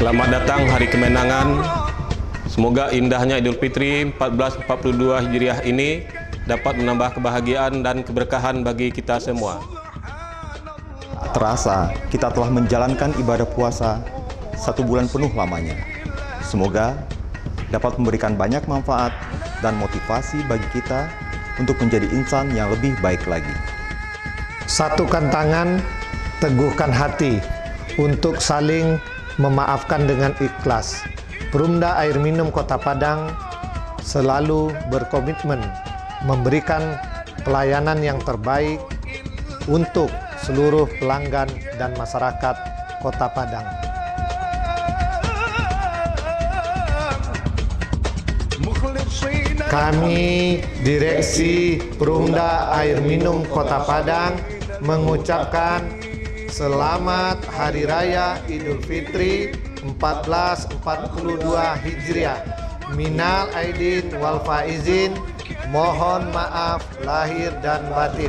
Selamat datang Hari Kemenangan. Semoga indahnya Idul Fitri 1442 Hijriah ini dapat menambah kebahagiaan dan keberkahan bagi kita semua. Terasa kita telah menjalankan ibadah puasa 1 bulan penuh lamanya. Semoga dapat memberikan banyak manfaat dan motivasi bagi kita untuk menjadi insan yang lebih baik lagi. Satukan tangan, teguhkan hati untuk saling memaafkan dengan ikhlas. Perumda Air Minum Kota Padang selalu berkomitmen memberikan pelayanan yang terbaik untuk seluruh pelanggan dan masyarakat Kota Padang. Kami, Direksi Perumda Air Minum Kota Padang, mengucapkan selamat Hari Raya Idul Fitri 1442 Hijriah. Minal aidin wal faizin, mohon maaf lahir dan batin.